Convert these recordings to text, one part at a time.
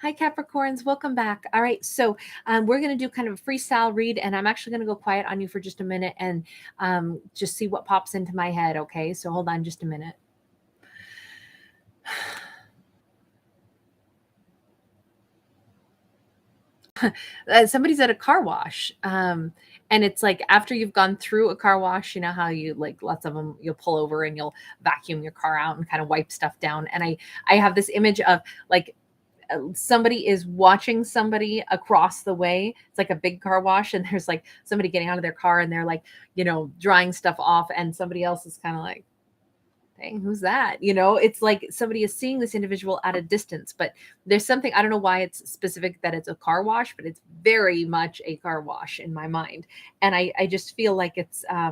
Hi, Capricorns. Welcome back. All right. So we're going to do kind of a freestyle read, and I'm actually going to go quiet on you for just a minute and just see what pops into my head. Okay. So hold on just a minute. Somebody's at a car wash. And it's like after you've gone through a car wash, you know how you like lots of them, you'll pull over and you'll vacuum your car out and kind of wipe stuff down. And I have this image of like somebody is watching somebody across the way. It's like a big car wash, and there's like somebody getting out of their car and they're like, drying stuff off, and somebody else is kind of like, dang, who's that? It's like somebody is seeing this individual at a distance, but there's something, I don't know why it's specific that it's a car wash, but it's very much a car wash in my mind. And I just feel like it's, I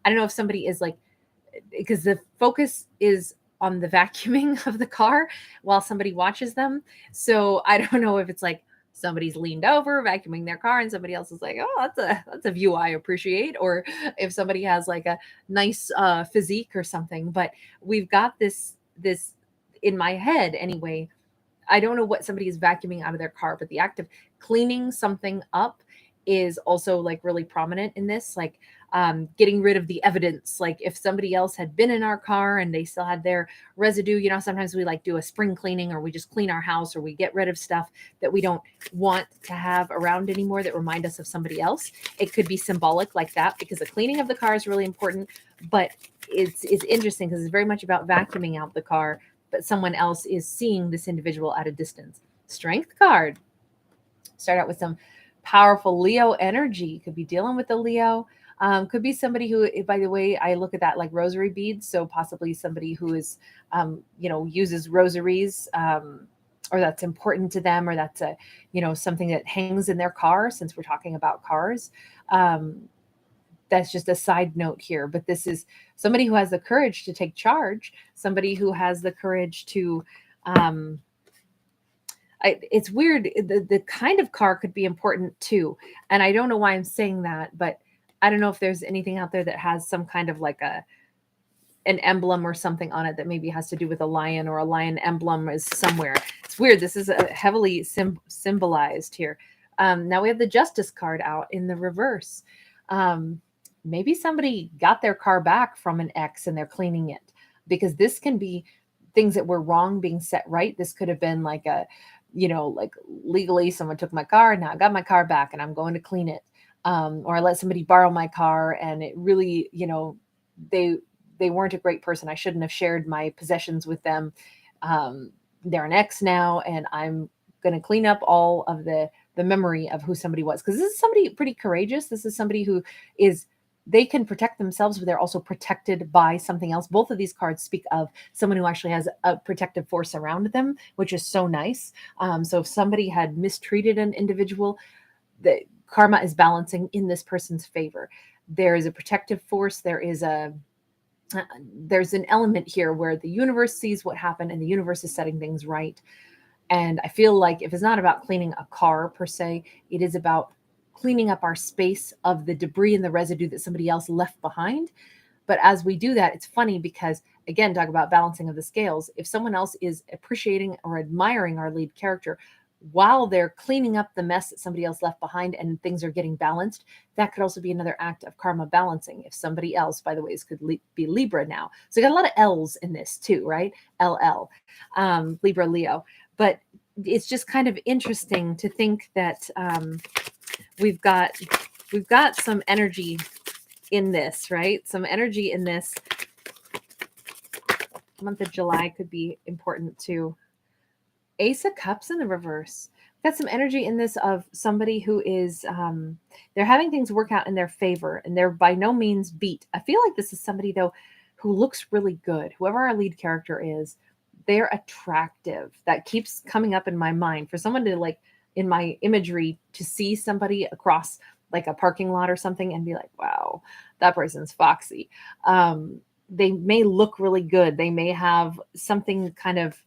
don't know if somebody is like, because the focus is on the vacuuming of the car while somebody watches them. So I don't know if it's like somebody's leaned over vacuuming their car and somebody else is like, oh, that's a view I appreciate, or if somebody has like a nice physique or something. But we've got this in my head anyway. I don't know what somebody is vacuuming out of their car, but the act of cleaning something up is also like really prominent in this, like getting rid of the evidence. Like if somebody else had been in our car and they still had their residue, sometimes we like do a spring cleaning, or we just clean our house, or we get rid of stuff that we don't want to have around anymore that remind us of somebody else. It could be symbolic like that, because the cleaning of the car is really important, but it's interesting because it's very much about vacuuming out the car, but someone else is seeing this individual at a distance. Strength card. Start out with some powerful Leo energy. Could be dealing with the Leo. Could be somebody who, by the way, I look at that like rosary beads. So possibly somebody who is, uses rosaries, or that's important to them, or that's something that hangs in their car, since we're talking about cars. That's just a side note here, but this is somebody who has the courage to take charge, somebody who has the courage to, it's weird. The kind of car could be important too. And I don't know why I'm saying that, but I don't know if there's anything out there that has some kind of like an emblem or something on it that maybe has to do with a lion, or a lion emblem is somewhere. It's weird. This is heavily symbolized here. Now we have the Justice card out in the reverse. Maybe somebody got their car back from an ex and they're cleaning it, because this can be things that were wrong being set right. This could have been like like legally someone took my car and now I got my car back and I'm going to clean it. Or I let somebody borrow my car and it really, they weren't a great person. I shouldn't have shared my possessions with them. They're an ex now, and I'm going to clean up all of the memory of who somebody was. Because this is somebody pretty courageous. This is somebody who they can protect themselves, but they're also protected by something else. Both of these cards speak of someone who actually has a protective force around them, which is so nice. So if somebody had mistreated an individual, the karma is balancing in this person's favor. There is a protective force. There's an element here where the universe sees what happened and the universe is setting things right. And I feel like if it's not about cleaning a car per se, it is about cleaning up our space of the debris and the residue that somebody else left behind. But as we do that, it's funny because, again, talk about balancing of the scales. If someone else is appreciating or admiring our lead character while they're cleaning up the mess that somebody else left behind and things are getting balanced, that could also be another act of karma balancing. If somebody else, by the way, could be Libra now. So you got a lot of L's in this too, right? LL, Libra, Leo. But it's just kind of interesting to think that we've got some energy in this, right? Some energy in this. Month of July could be important too. Ace of Cups in the reverse. Got some energy in this of somebody who is, they're having things work out in their favor, and they're by no means beat. I feel like this is somebody, though, who looks really good. Whoever our lead character is, they're attractive. That keeps coming up in my mind. For someone to, like, in my imagery, to see somebody across like a parking lot or something and be like, wow, that person's foxy. They may look really good. They may have something kind of,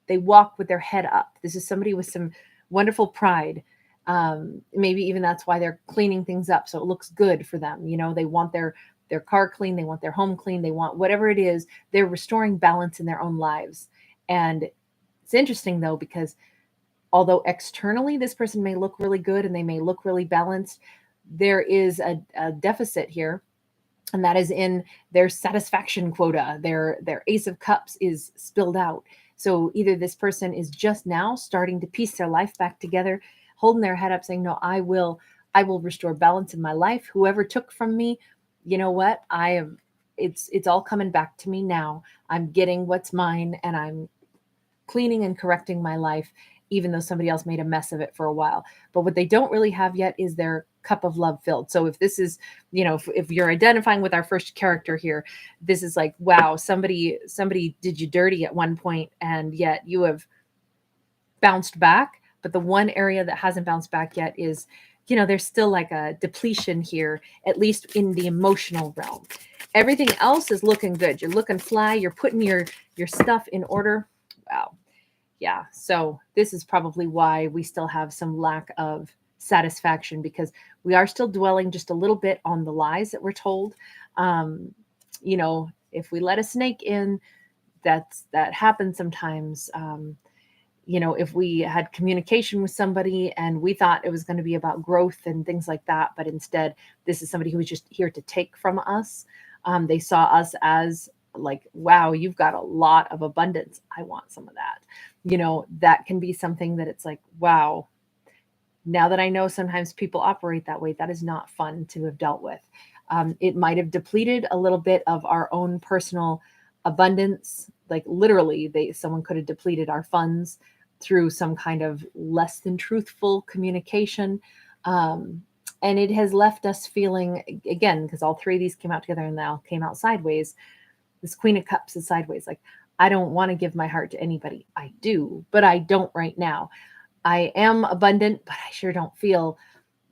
they walk with their head up. This is somebody with some wonderful pride. Maybe even that's why they're cleaning things up, so it looks good for them. They want their car clean. They want their home clean. They want whatever it is. They're restoring balance in their own lives. And It's interesting though, because although externally this person may look really good and they may look really balanced, there is a deficit here, and that is in their satisfaction quota. Their Ace of Cups is spilled out. So either this person is just now starting to piece their life back together, holding their head up, saying, no, I will restore balance in my life. Whoever took from me, you know what? It's all coming back to me now. I'm getting what's mine, and I'm cleaning and correcting my life, even though somebody else made a mess of it for a while. But what they don't really have yet is their cup of love filled. So if this is, if you're identifying with our first character here, this is like, wow, somebody did you dirty at one point, and yet you have bounced back. But the one area that hasn't bounced back yet is, there's still like a depletion here, at least in the emotional realm. Everything else is looking good. You're looking fly. You're putting your stuff in order. Wow. Yeah. So this is probably why we still have some lack of satisfaction, because we are still dwelling just a little bit on the lies that we're told. If we let a snake in, that happens sometimes. If we had communication with somebody and we thought it was going to be about growth and things like that, but instead this is somebody who was just here to take from us. They saw us as like, wow, you've got a lot of abundance. I want some of that. That can be something that it's like, wow, now that I know sometimes people operate that way, that is not fun to have dealt with. It might have depleted a little bit of our own personal abundance. Like literally someone could have depleted our funds through some kind of less than truthful communication. And it has left us feeling, again, because all three of these came out together and now came out sideways. This Queen of Cups is sideways. Like, I don't want to give my heart to anybody. I do, but I don't right now. I am abundant, but I sure don't feel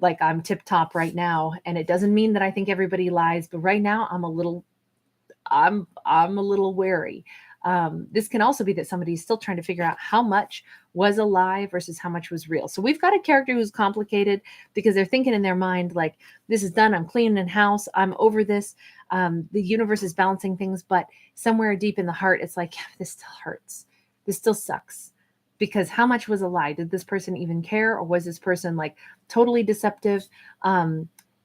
like I'm tip top right now. And it doesn't mean that I think everybody lies, but right now I'm a little wary. This can also be that somebody's still trying to figure out how much was a lie versus how much was real. So we've got a character who's complicated because they're thinking in their mind, like, this is done. I'm cleaning house. I'm over this. The universe is balancing things, but somewhere deep in the heart, it's like, yeah, this still hurts. This still sucks. Because how much was a lie? Did this person even care? Or was this person like totally deceptive?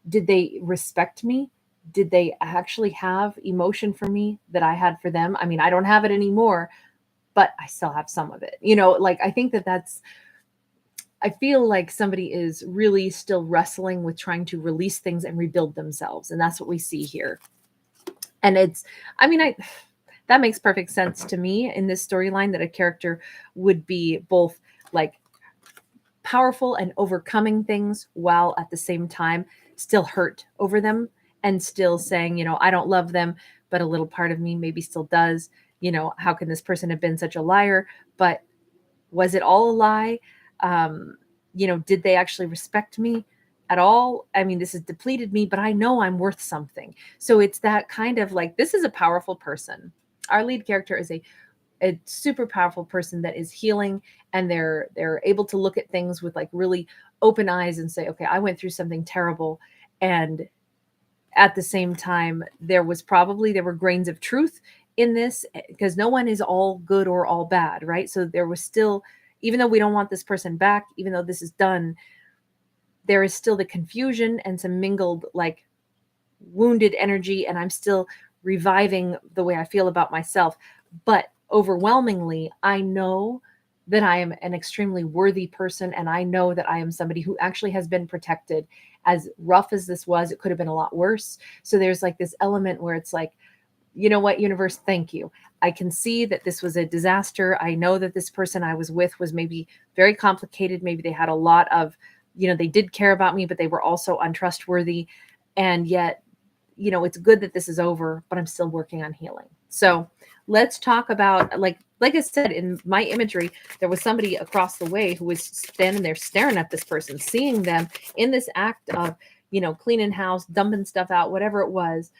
Did they respect me? Did they actually have emotion for me that I had for them? I mean, I don't have it anymore, but I still have some of it. I think I feel like somebody is really still wrestling with trying to release things and rebuild themselves. And that's what we see here. And that makes perfect sense to me in this storyline, that a character would be both like powerful and overcoming things while at the same time still hurt over them and still saying, I don't love them, but a little part of me maybe still does. How can this person have been such a liar? But was it all a lie? Did they actually respect me at all? I mean, this has depleted me, but I know I'm worth something. So it's that kind of like, this is a powerful person. Our lead character is a super powerful person that is healing, and they're able to look at things with like really open eyes and say, okay, I went through something terrible. And at the same time, there were grains of truth in this, because no one is all good or all bad, right? So there was still, even though we don't want this person back, even though this is done, there is still the confusion and some mingled like wounded energy, and I'm still reviving the way I feel about myself. But overwhelmingly, I know that I am an extremely worthy person, and I know that I am somebody who actually has been protected. As rough as this was, it could have been a lot worse. So there's like this element where it's like, you know what, universe, thank you. I can see that this was a disaster. I know that this person I was with was maybe very complicated. Maybe they had a lot of, they did care about me, but they were also untrustworthy. And yet, it's good that this is over, but I'm still working on healing. So let's talk about, like I said, in my imagery, there was somebody across the way who was standing there staring at this person, seeing them in this act of, cleaning house, dumping stuff out, whatever it was.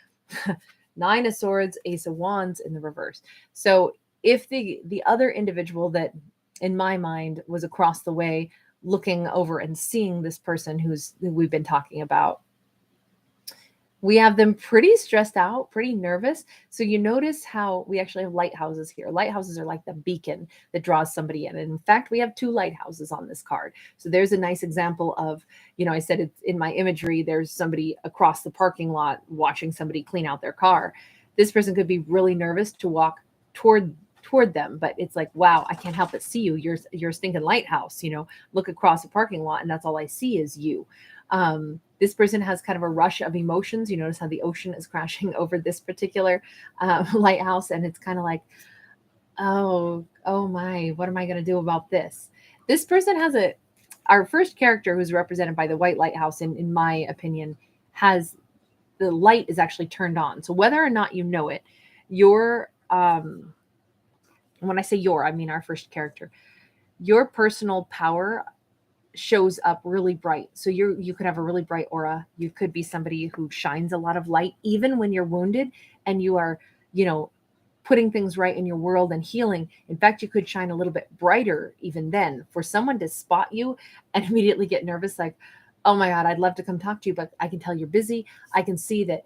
9 of Swords, Ace of Wands in the reverse. So if the other individual that in my mind was across the way looking over and seeing this person who we've been talking about, We have them pretty stressed out, pretty nervous. So you notice how we actually have lighthouses here. Lighthouses are like the beacon that draws somebody in. And in fact, we have 2 lighthouses on this card. So there's a nice example of, I said it's in my imagery, there's somebody across the parking lot watching somebody clean out their car. This person could be really nervous to walk toward them, but it's like, wow, I can't help but see you. You're a stinking lighthouse, look across the parking lot and that's all I see is you. This person has kind of a rush of emotions. You notice how the ocean is crashing over this particular lighthouse, and it's kind of like, oh my, what am I going to do about this? This person has our first character, who's represented by the white lighthouse, in my opinion, has the light is actually turned on. So whether or not you know it, when I say I mean our first character, your personal power shows up really bright. So you could have a really bright aura. You could be somebody who shines a lot of light, even when you're wounded and you are, putting things right in your world and healing. In fact, you could shine a little bit brighter even then. For someone to spot you and immediately get nervous, like, oh my God, I'd love to come talk to you, but I can tell you're busy. I can see that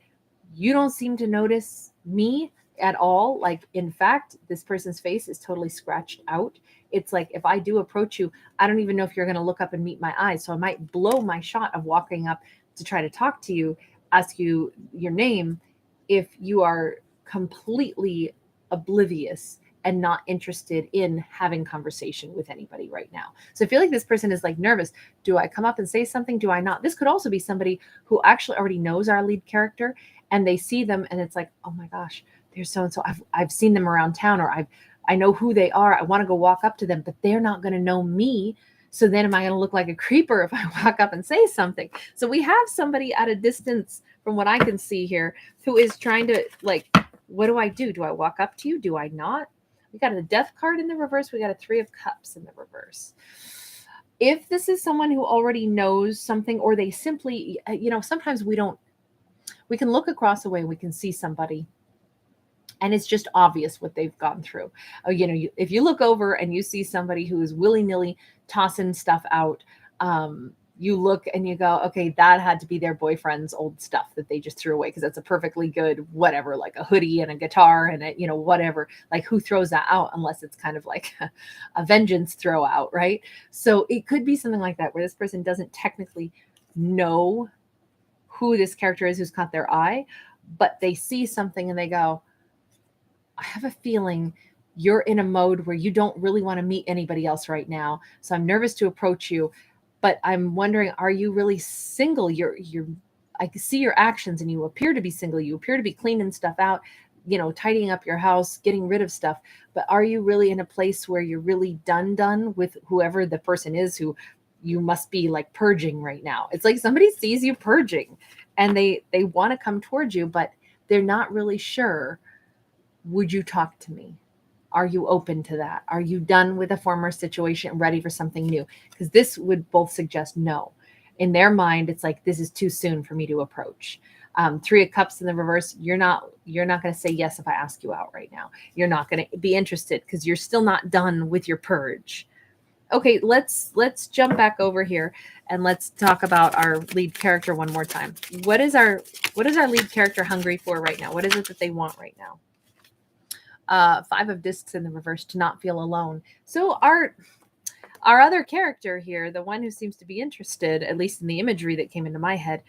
you don't seem to notice me at all. Like, in fact, this person's face is totally scratched out. It's like, if I do approach you, I don't even know if you're going to look up and meet my eyes. So I might blow my shot of walking up to try to talk to you, ask you your name, if you are completely oblivious and not interested in having conversation with anybody right now. So I feel like this person is like nervous. Do I come up and say something? Do I not? This could also be somebody who actually already knows our lead character, and they see them and it's like, oh my gosh, there's so-and-so. I've seen them around town, or I know who they are. I want to go walk up to them, but they're not going to know me. So then am I going to look like a creeper if I walk up and say something? So we have somebody at a distance, from what I can see here, who is trying to, like, what do I do? Do I walk up to you? Do I not? We got a Death card in the reverse. We got a 3 of Cups in the reverse. If this is someone who already knows something, or they simply, sometimes we can look across the way, we can see somebody, and it's just obvious what they've gone through. If you look over and you see somebody who is willy-nilly tossing stuff out, you look and you go, okay, that had to be their boyfriend's old stuff that they just threw away, because that's a perfectly good whatever, like a hoodie and a guitar and whatever. Like, who throws that out unless it's kind of like a vengeance throw out, right? So it could be something like that, where this person doesn't technically know who this character is who's caught their eye, but they see something and they go, I have a feeling you're in a mode where you don't really want to meet anybody else right now. So I'm nervous to approach you, but I'm wondering, are you really single? I can see your actions and you appear to be single. You appear to be cleaning stuff out, tidying up your house, getting rid of stuff. But are you really in a place where you're really done with whoever the person is who you must be like purging right now? It's like somebody sees you purging and they want to come towards you, but they're not really sure. Would you talk to me? Are you open to that? Are you done with a former situation and ready for something new? Because this would both suggest no. In their mind, it's like, this is too soon for me to approach. 3 of Cups in the reverse. You're not going to say yes if I ask you out right now. You're not going to be interested because you're still not done with your purge. Okay, let's jump back over here and let's talk about our lead character one more time. What is our lead character hungry for right now? What is it that they want right now? 5 of Discs in the reverse, to not feel alone. So our other character here, the one who seems to be interested, at least in the imagery that came into my head,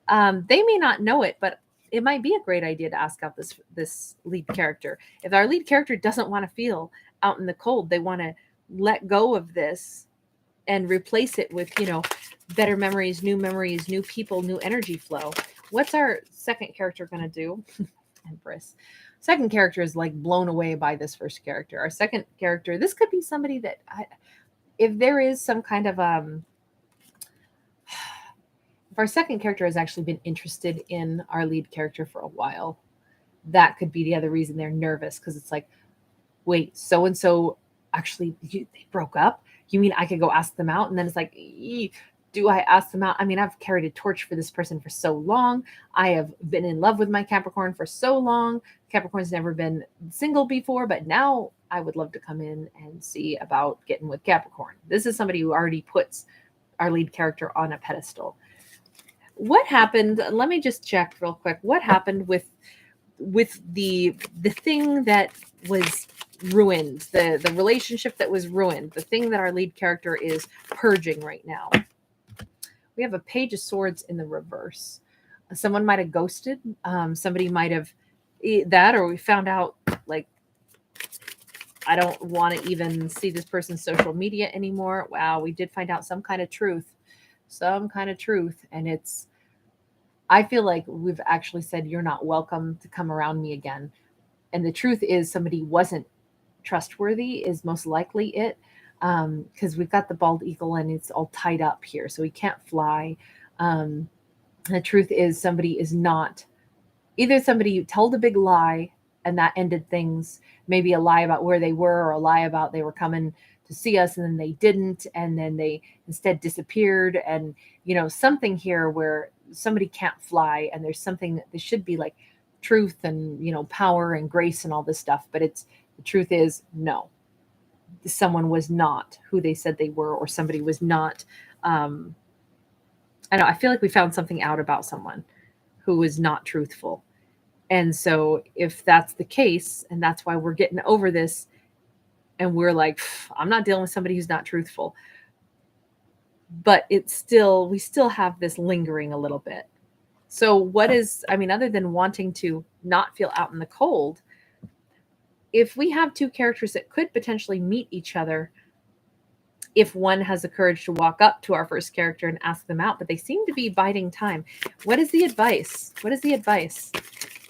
they may not know it, but it might be a great idea to ask out this lead character. If our lead character doesn't want to feel out in the cold, they want to let go of this and replace it with, better memories, new people, new energy flow. What's our second character going to do? Empress. Second character is like blown away by this first character. Our second character, this could be somebody that, if there is some kind of, if our second character has actually been interested in our lead character for a while, that could be the other reason they're nervous. Because it's like, wait, so-and-so actually, they broke up? You mean I could go ask them out? And then it's like, do I ask them out? I mean, I've carried a torch for this person for so long. I have been in love with my Capricorn for so long. Capricorn's never been single before, but now I would love to come in and see about getting with Capricorn. This is somebody who already puts our lead character on a pedestal. what happened? Let me just check real quick. What happened with the thing that was ruined, the relationship that was ruined, the thing that our lead character is purging right now? We have a Page of Swords in the reverse. Someone might have ghosted. Somebody might have that, or we found out, like, I don't want to even see this person's social media anymore. Wow, we did find out some kind of truth. And it's, I feel like we've actually said, you're not welcome to come around me again. And the truth is, somebody wasn't trustworthy is most likely it. Because we've got the bald eagle and it's all tied up here, so he can't fly. The truth is, somebody is not, either somebody told a big lie and that ended things, maybe a lie about where they were, or a lie about they were coming to see us and then they didn't, and then they instead disappeared. And something here where somebody can't fly, and there's something that there should be, like truth and power and grace and all this stuff, but it's, the truth is, no, someone was not who they said they were, or somebody was not, I feel like we found something out about someone who was not truthful. And so if that's the case, and that's why we're getting over this, and we're like, I'm not dealing with somebody who's not truthful, but it's still, we still have this lingering a little bit. So what is, other than wanting to not feel out in the cold, if we have two characters that could potentially meet each other, if one has the courage to walk up to our first character and ask them out, but they seem to be biding time. What is the advice? What is the advice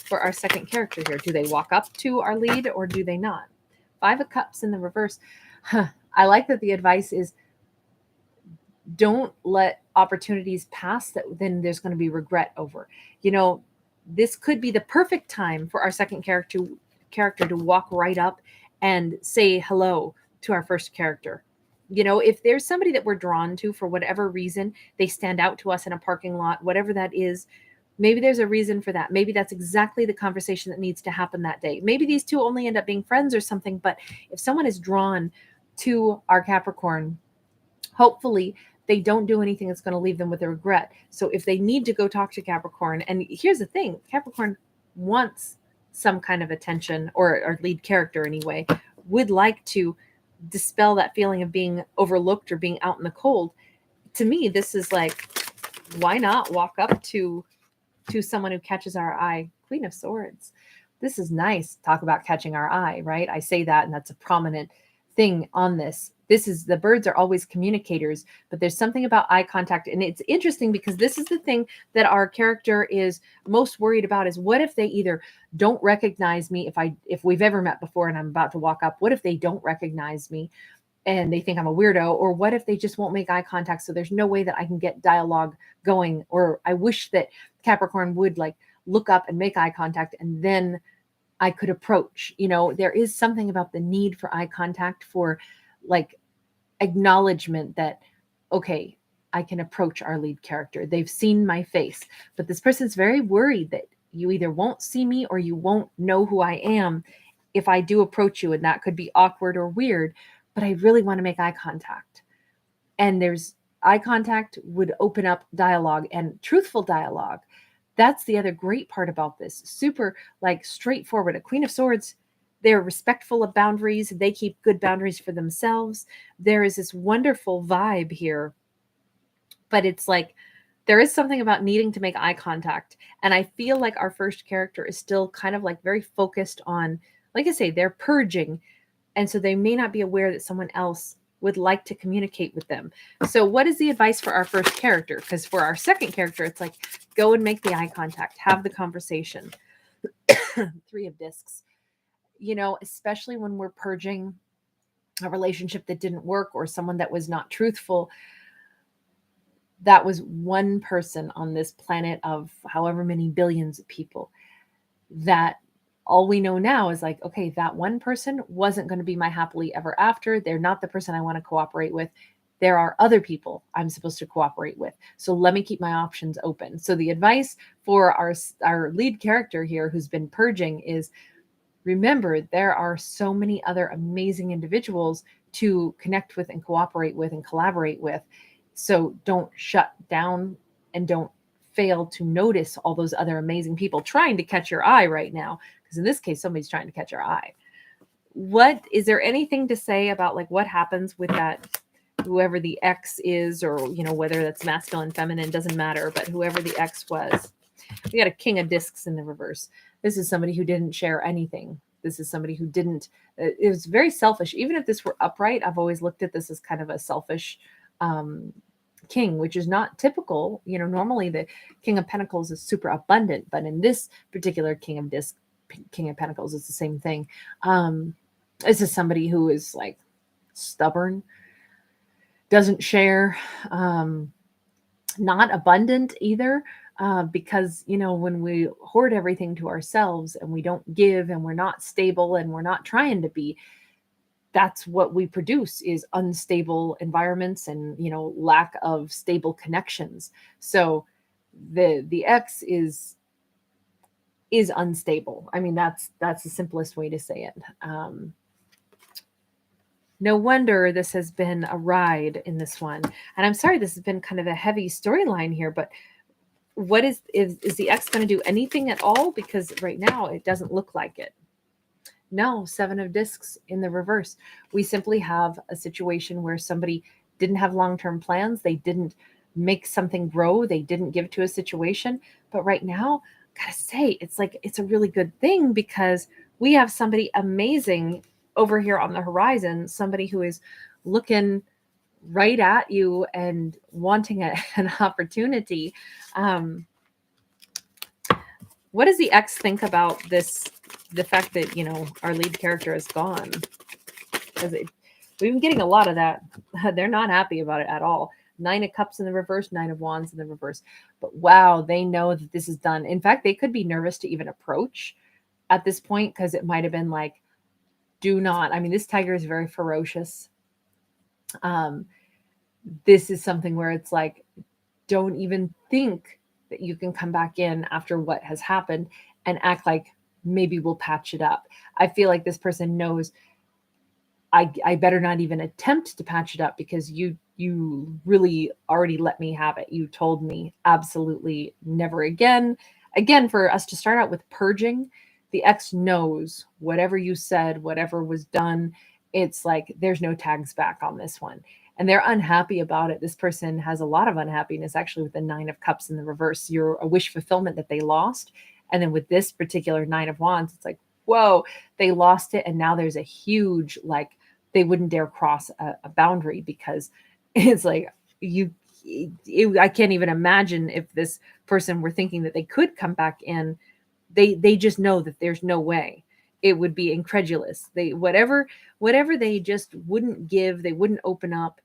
for our second character here? Do they walk up to our lead, or do they not? 5 of Cups in the reverse. I like that the advice is, don't let opportunities pass that then there's going to be regret over. This could be the perfect time for our second character to walk right up and say hello to our first character. If there's somebody that we're drawn to for whatever reason, they stand out to us in a parking lot, whatever that is, maybe there's a reason for that. Maybe that's exactly the conversation that needs to happen that day. Maybe these two only end up being friends or something, but if someone is drawn to our Capricorn, hopefully they don't do anything that's going to leave them with a regret. So if they need to go talk to Capricorn, and here's the thing, Capricorn wants some kind of attention, or our lead character anyway, would like to dispel that feeling of being overlooked or being out in the cold. To me, this is like, why not walk up to someone who catches our eye? Queen of Swords. This is nice. Talk about catching our eye, right? I say that, and that's a prominent thing on this. This is, the birds are always communicators, but there's something about eye contact. And it's interesting because this is the thing that our character is most worried about, is what if they either don't recognize me, if we've ever met before and I'm about to walk up, what if they don't recognize me and they think I'm a weirdo? Or what if they just won't make eye contact, so there's no way that I can get dialogue going? Or I wish that Capricorn would like look up and make eye contact, and then I could approach. There is something about the need for eye contact, for like acknowledgement that, okay, I can approach our lead character. They've seen my face, but this person's very worried that you either won't see me or you won't know who I am if I do approach you, and that could be awkward or weird, but I really want to make eye contact. And there's eye contact would open up dialogue, and truthful dialogue. That's the other great part about this. Super like straightforward. A Queen of Swords, they're respectful of boundaries. They keep good boundaries for themselves. There is this wonderful vibe here, but it's like, there is something about needing to make eye contact. And I feel like our first character is still kind of like very focused on, like I say, they're purging. And so they may not be aware that someone else would like to communicate with them. So what is the advice for our first character? Because for our second character, it's like, go and make the eye contact, have the conversation. 3 of Discs. Especially when we're purging a relationship that didn't work, or someone that was not truthful. That was one person on this planet of however many billions of people, that all we know now is like, okay, that one person wasn't going to be my happily ever after. They're not the person I want to cooperate with. There are other people I'm supposed to cooperate with. So let me keep my options open. So the advice for our lead character here, who's been purging, is remember, there are so many other amazing individuals to connect with and cooperate with and collaborate with. So don't shut down, and don't fail to notice all those other amazing people trying to catch your eye right now. Because in this case, somebody's trying to catch your eye. What is there anything to say about like what happens with that, whoever the ex is, or whether that's masculine, feminine, doesn't matter, but whoever the ex was. We got a King of Discs in the reverse. This is somebody who didn't share anything. This is somebody who didn't, it was very selfish. Even if this were upright, I've always looked at this as kind of a selfish king, which is not typical. Normally the King of Pentacles is super abundant, but in this particular King of Discs, King of Pentacles, it's the same thing. This is somebody who is like stubborn, doesn't share, not abundant either. Because, when we hoard everything to ourselves and we don't give and we're not stable and we're not trying to be, that's what we produce is unstable environments and, lack of stable connections. So the ex is unstable. I mean, that's the simplest way to say it. No wonder this has been a ride in this one. And I'm sorry, this has been kind of a heavy storyline here, but what is the ex going to do anything at all? Because right now it doesn't look like it. No, 7 of Discs in the reverse. We simply have a situation where somebody didn't have long-term plans. They didn't make something grow. They didn't give to a situation. But right now, gotta say, it's a really good thing because we have somebody amazing over here on the horizon, somebody who is looking right at you and wanting an opportunity. What does the ex think about this? The fact that, our lead character is gone. Because we've been getting a lot of that. They're not happy about it at all. 9 of Cups in the reverse, 9 of Wands in the reverse. But wow, they know that this is done. In fact, they could be nervous to even approach at this point because it might have been like, do not. I mean, this tiger is very ferocious. This is something where it's like, don't even think that you can come back in after what has happened and act like maybe we'll patch it up. I feel like this person knows I better not even attempt to patch it up because you really already let me have it. You told me absolutely never again. Again, for us to start out with purging, the ex knows whatever you said, whatever was done, it's like there's no tags back on this one. And they're unhappy about it. This person has a lot of unhappiness actually with the 9 of Cups in the reverse. You're a wish fulfillment that they lost. And then with this particular 9 of Wands, it's like, whoa, they lost it. And now there's a huge, like, they wouldn't dare cross a boundary because it's like, I can't even imagine if this person were thinking that they could come back in. They just know that there's no way. It would be incredulous. They, whatever they just wouldn't give, they wouldn't open up.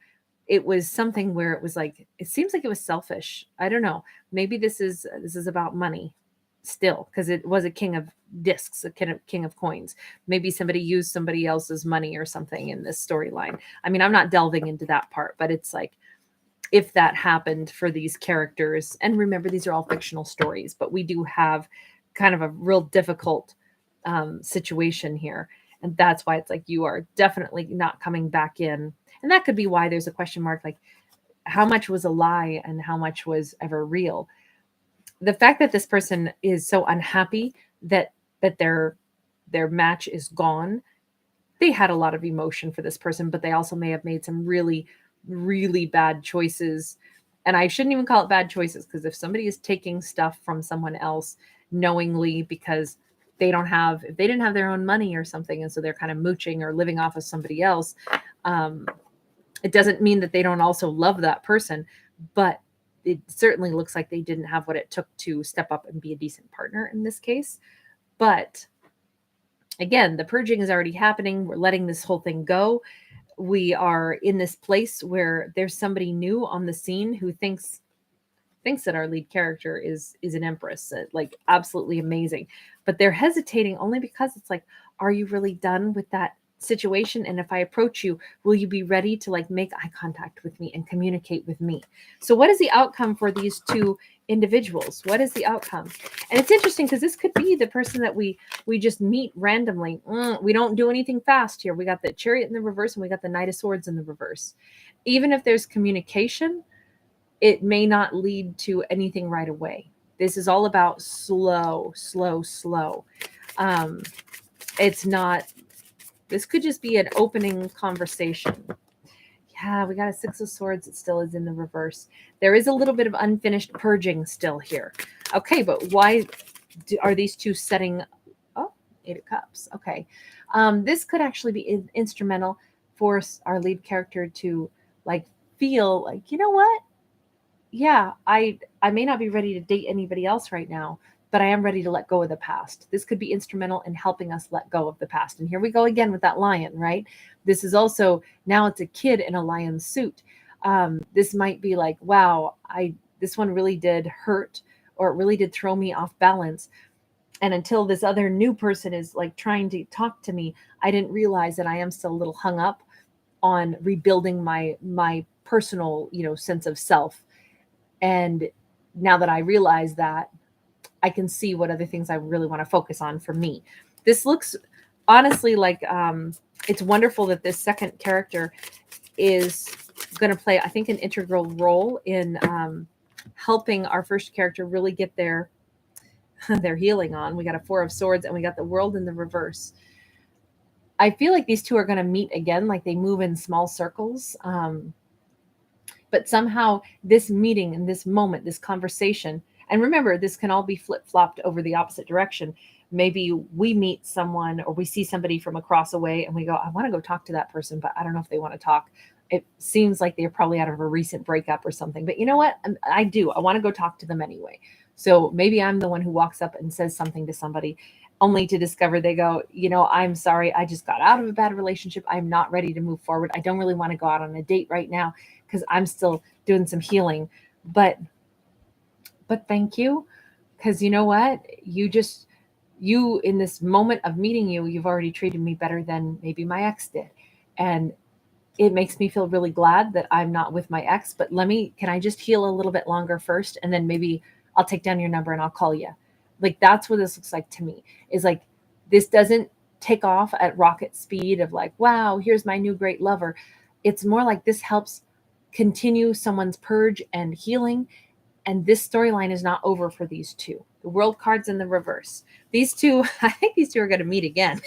It was something where it was like, it seems like it was selfish. I don't know. Maybe this is about money still, because it was a King of Discs, a king of coins. Maybe somebody used somebody else's money or something in this storyline. I mean, I'm not delving into that part, but it's like, if that happened for these characters, and remember, these are all fictional stories, but we do have kind of a real difficult situation here. And that's why it's like, you are definitely not coming back in. And that could be why there's a question mark, like how much was a lie and how much was ever real. The fact that this person is so unhappy that their match is gone, they had a lot of emotion for this person, but they also may have made some really, really bad choices. And I shouldn't even call it bad choices, because if somebody is taking stuff from someone else knowingly because if they didn't have their own money or something, and so they're kind of mooching or living off of somebody else, it doesn't mean that they don't also love that person, but it certainly looks like they didn't have what it took to step up and be a decent partner in this case. But again, the purging is already happening. We're letting this whole thing go. We are in this place where there's somebody new on the scene who thinks that our lead character is an empress, like absolutely amazing. But they're hesitating only because it's like, are you really done with that situation? And if I approach you, will you be ready to like make eye contact with me and communicate with me? So what is the outcome for these two individuals? What is the outcome? And it's interesting because this could be the person that we just meet randomly. We don't do anything fast here. We got the Chariot in the reverse and we got the Knight of Swords in the reverse. Even if there's communication, it may not lead to anything right away. This is all about slow. It's not, this could just be an opening conversation. Yeah, we got a Six of Swords. It still is in the reverse. There is a little bit of unfinished purging still here. Okay, but why are these two setting? Oh, Eight of Cups. Okay. This could actually be instrumental for our lead character to like feel like, you know what? Yeah, I may not be ready to date anybody else right now, but I am ready to let go of the past. This could be instrumental in helping us let go of the past. And here we go again with that lion, right? This is also, now it's a kid in a lion suit. This might be like, wow, this one really did hurt, or it really did throw me off balance. And until this other new person is like trying to talk to me, I didn't realize that I am still a little hung up on rebuilding my personal, sense of self. And now that I realize that, I can see what other things I really want to focus on for me. This looks honestly like it's wonderful that this second character is going to play, I think, an integral role in helping our first character really get their healing on. We got a Four of Swords and we got the World in the reverse. I feel like these two are going to meet again, like they move in small circles. But somehow this meeting and this moment, this conversation, and remember, this can all be flip-flopped over the opposite direction. Maybe we meet someone or we see somebody from across away and we go, I want to go talk to that person, but I don't know if they want to talk. It seems like they're probably out of a recent breakup or something. But you know what? I do. I want to go talk to them anyway. So maybe I'm the one who walks up and says something to somebody only to discover they go, I'm sorry. I just got out of a bad relationship. I'm not ready to move forward. I don't really want to go out on a date right now because I'm still doing some healing. But thank you. Because you know what? You in this moment of meeting you've already treated me better than maybe my ex did. And it makes me feel really glad that I'm not with my ex, but can I just heal a little bit longer first? And then maybe I'll take down your number and I'll call you. Like, that's what this looks like to me, is like, this doesn't take off at rocket speed of like, wow, here's my new great lover. It's more like this helps continue someone's purge and healing. And this storyline is not over for these two. The World card's in the reverse. These two, I think these two are going to meet again,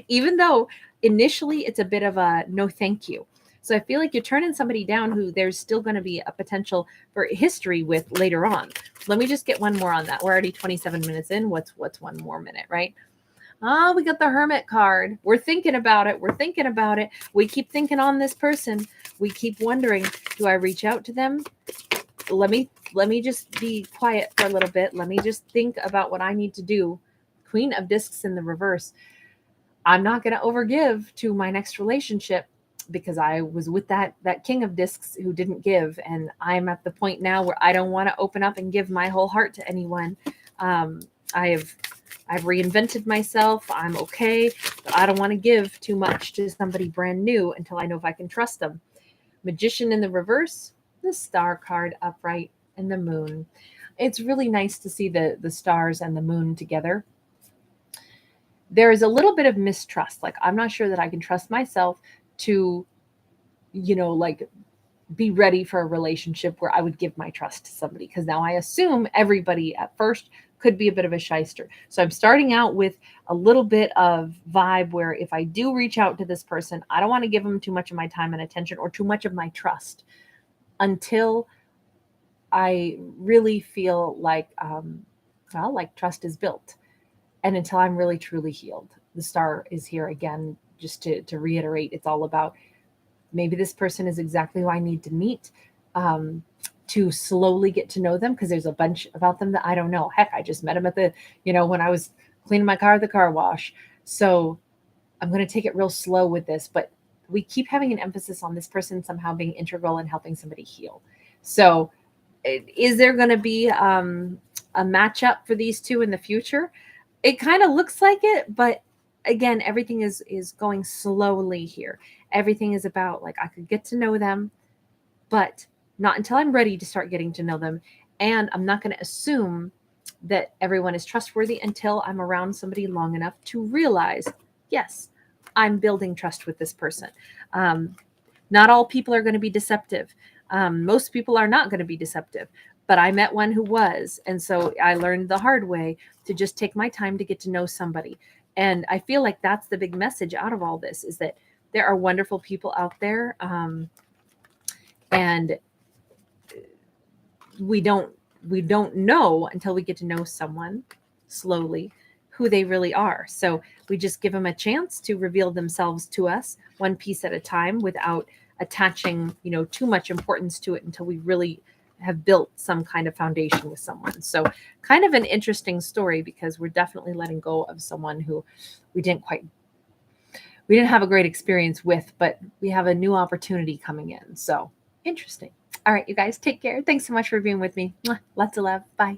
even though initially it's a bit of a no thank you. So I feel like you're turning somebody down who there's still going to be a potential for history with later on. Let me just get one more on that. We're already 27 minutes in. What's one more minute, right? Oh, we got the Hermit card. We're thinking about it. We keep thinking on this person. We keep wondering, do I reach out to them? Let me just be quiet for a little bit. Let me just think about what I need to do. Queen of Discs in the reverse. I'm not going to overgive to my next relationship because I was with that King of Discs who didn't give. And I'm at the point now where I don't want to open up and give my whole heart to anyone. I've reinvented myself. I'm okay, but I don't want to give too much to somebody brand new until I know if I can trust them. Magician in the reverse. The Star card upright, and the Moon. It's really nice to see the stars and the moon together. There is a little bit of mistrust. Like, I'm not sure that I can trust myself to, like, be ready for a relationship where I would give my trust to somebody, because now I assume everybody at first could be a bit of a shyster. So I'm starting out with a little bit of vibe where if I do reach out to this person, I don't want to give them too much of my time and attention or too much of my trust until I really feel like, like trust is built, and until I'm really truly healed. The Star is here again, just to reiterate, it's all about maybe this person is exactly who I need to meet to slowly get to know them, because there's a bunch about them that I don't know. Heck, I just met him at the, when I was cleaning my car at the car wash. So I'm going to take it real slow with this, but we keep having an emphasis on this person somehow being integral in helping somebody heal. So is there going to be a matchup for these two in the future? It kind of looks like it, but again, everything is going slowly here. Everything is about, like, I could get to know them, but not until I'm ready to start getting to know them. And I'm not going to assume that everyone is trustworthy until I'm around somebody long enough to realize, yes, I'm building trust with this person. Not all people are going to be deceptive. Most people are not going to be deceptive, but I met one who was. And so I learned the hard way to just take my time to get to know somebody. And I feel like that's the big message out of all this, is that there are wonderful people out there. And we don't know until we get to know someone slowly who they really are. So we just give them a chance to reveal themselves to us one piece at a time without attaching, too much importance to it until we really have built some kind of foundation with someone. So kind of an interesting story, because we're definitely letting go of someone who we didn't have a great experience with, but we have a new opportunity coming in. So interesting. All right, you guys, take care. Thanks so much for being with me. Lots of love. Bye.